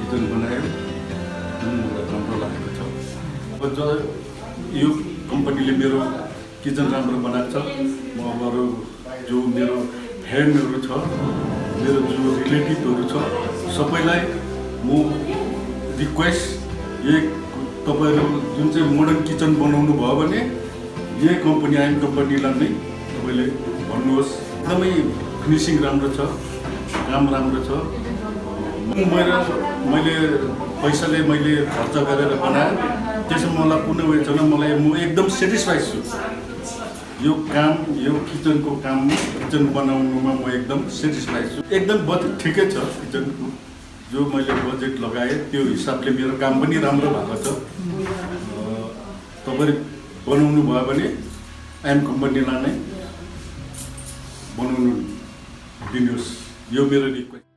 Kitchen बनायो मलाई राम्रो लागेको छ। अब यो कम्पनीले मेरो किचन राम्रो बनाएको छ। म अब अरू जो मेरो फ्रेन्डहरू छ, मेरो जो रिलेटिभहरू छ, सबैलाई म रिक्वेस्ट यही तपाईँहरू जुन चाहिँ मोडर्न किचन बनाउनु भयो भने यही कम्पनी आइएम कम्पनीलाई नै तपाईँले भन्नुहोस्। एकदमै फिनिसिङ राम्रो छ, काम राम्रो छ। मैले पैसाले मैले खर्च गरेर बनाएँ, त्यसमा मलाई कुनै उयो छैन। मलाई म एकदम सेटिस्फाइड छु। यो काम, यो किचनको काम, किचन बनाउनुमा म एकदम सेटिस्फाइड छु। एकदम बजेट ठिकै छ किचनको। जो मैले बजेट लगाएँ त्यो हिसाबले मेरो काम पनि राम्रो भएको छ। तपाईँ बनाउनु भयो भने आइएम कम्पनीलाई नै बनाउनु दिनुहोस्, यो मेरो रिक्वेस्ट।